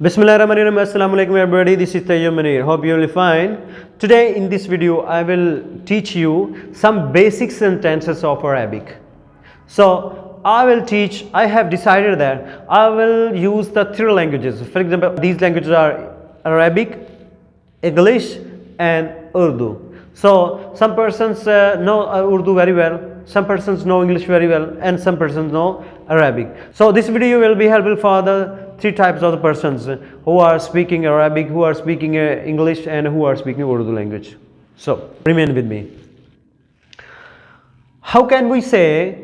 Bismillahirrahmanirrahim. Assalamu alaikum everybody. This is Tayyib Manir. Hope you will fine. Today in this video I will teach you some basic sentences of Arabic. So I have decided that I will use the three languages. For example, these languages are Arabic, English and Urdu. So some persons know Urdu very well, some persons know English very well, and some persons know Arabic. So this video will be helpful for the three types of the persons who are speaking Arabic, who are speaking English, and who are speaking Urdu language. So remain with me. How can we say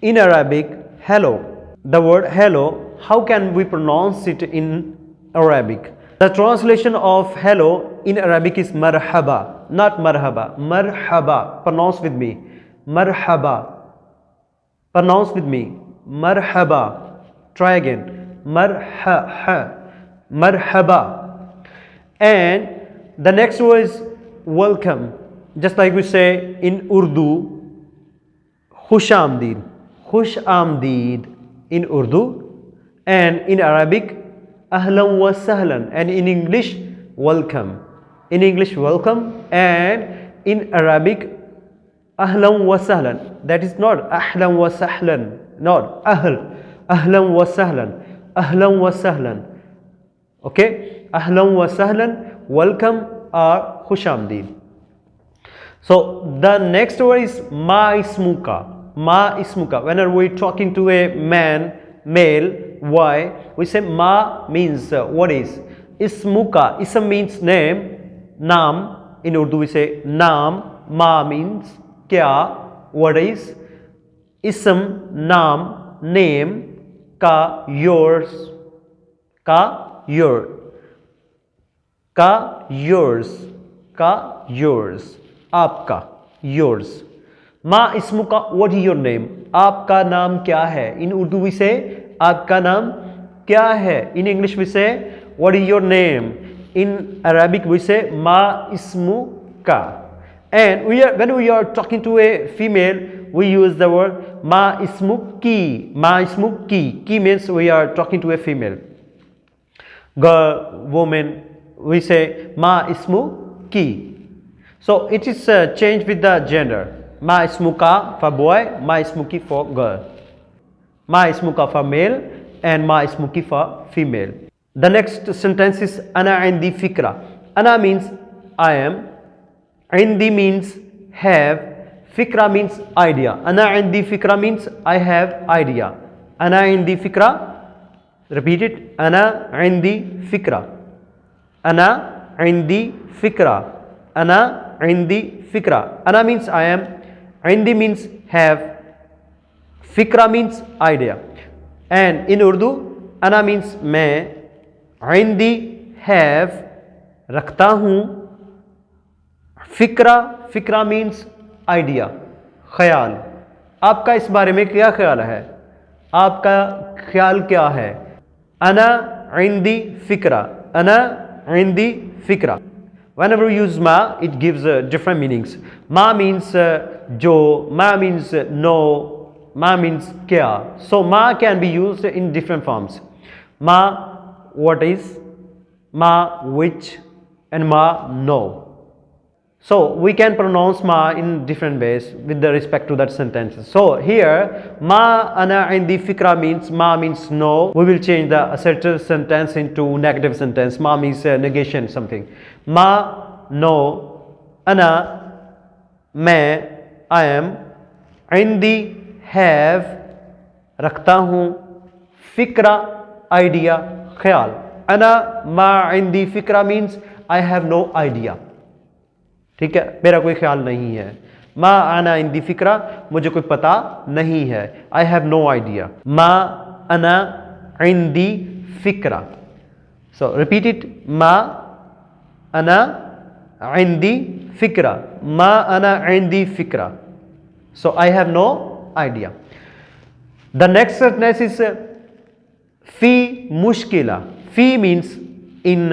in Arabic hello? The word hello, how can we pronounce it in Arabic? The translation of hello in Arabic is marhaba, not marhaba. Marhaba. Pronounce with me. Marhaba. Pronounce with me. Marhaba. Try again. Marhaba. And the next word is welcome. Just like we say in Urdu, Khush Amdeed. Khush Amdeed in Urdu, and in Arabic, Ahlan wa Sahlan, and in English, welcome. In English, welcome, and in Arabic, Ahlan wa Sahlan. That is not Ahlan wa Sahlan, not Ahlan wa Sahlan. Ahlan wa Sahlan. Okay? Ahlan wa Sahlan, welcome or Khush Amdeed. So the next word is Ma Ismuka. Ma Ismuka. Whenever we're talking to a man, male, why we say Ma means what is? Ismuka. Ism means name. Naam. In Urdu we say Naam. Ma means kya, what is? Ism, naam, name. Ka, yours. Ka, your. Ka, yours. Ka, yours. Aapka, yours. Ma ismuka, what is your name? Aapka naam kya hai? In Urdu we say aapka naam kya hai? In English we say what is your name? In Arabic we say ma ismuka. And when we are talking to a female, we use the word ma ismuki. Ma ismuki. Ki means we are talking to a female. Girl, woman, we say ma ismuki. So it is changed with the gender. Ma ismuka for boy, ma ismuki for girl. Ma ismuka for male and ma ismuki for female. The next sentence is ana indi fikra. Ana means I am. Indi means have. Fikra means idea. Ana indi fikra means I have idea. Ana indi fikra. Repeat it. Ana indi fikra. Ana indi fikra. Ana indi fikra. Ana means I am. Indi means have. Fikra means idea. And in Urdu, ana means मैं. Indi have. रखता हूँ. फिक्रा means idea, ख्याल. आपका इस बारे में क्या ख्याल है? आपका ख्याल क्या है? अना इंदी फिक्रा. अना इंदी फिक्रा. Whenever we use ma, it gives different meanings. Ma means jo, ma means no, ma means kya. So ma can be used in different forms. Ma, what is? Ma, which, and ma, no. So we can pronounce ma in different ways with the respect to that sentence. So here ma ana indi fikra means ma means no. We will change the assertive sentence into negative sentence. Ma means negation something. Ma, no. Ana, मैं, I am. indi, have. रखता हूँ. fikra, idea, ख्याल. Ana ma indi fikra means I have no idea. ठीक है, मेरा कोई ख्याल नहीं है. मा आना इंदी फिक्रा, मुझे कोई पता नहीं है. I have no idea. मा आना इंदी फिक्रा. सो रिपीट इट. मा आना इंदी फिक्रा. मा आना इंदी फिक्रा. So I have no idea. The next sentence is फी मुश्किला. फी means in.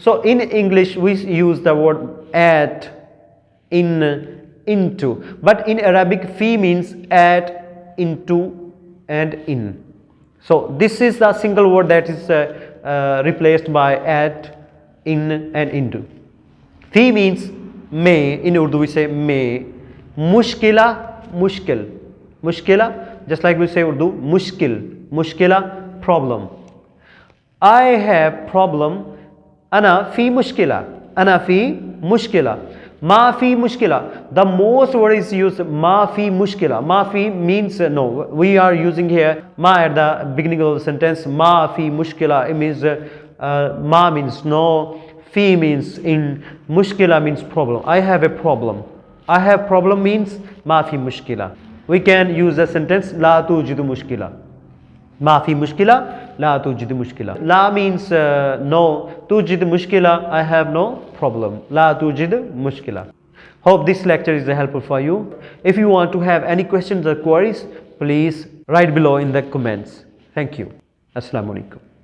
So in English we use the word at, in, into, but in Arabic fi means at, into, and in. So this is the single word that is replaced by at, in and into. Fi means may. In Urdu we say may. Mushkila, mushkil. Mushkila, just like we say Urdu, mushkil. Mushkila, problem. I have problem. Ana fi mushkila. Ana fi mushkila. Ma fi mushkila. The most word is used ma fi mushkila. Ma fi means no. We are using here ma at the beginning of the sentence. Ma fi mushkila. It means ma means no. Fi means in. Mushkila means problem. I have a problem. I have problem means ma fi mushkila. We can use the sentence la tujidu mushkila. Ma fi mushkila, la tujidu mushkila. La means no. Tujid mushkila, I have no problem. La tujid mushkila. Hope this lecture is helpful for you. If you want to have any questions or queries, please write below in the comments. Thank you. Assalamu alaikum.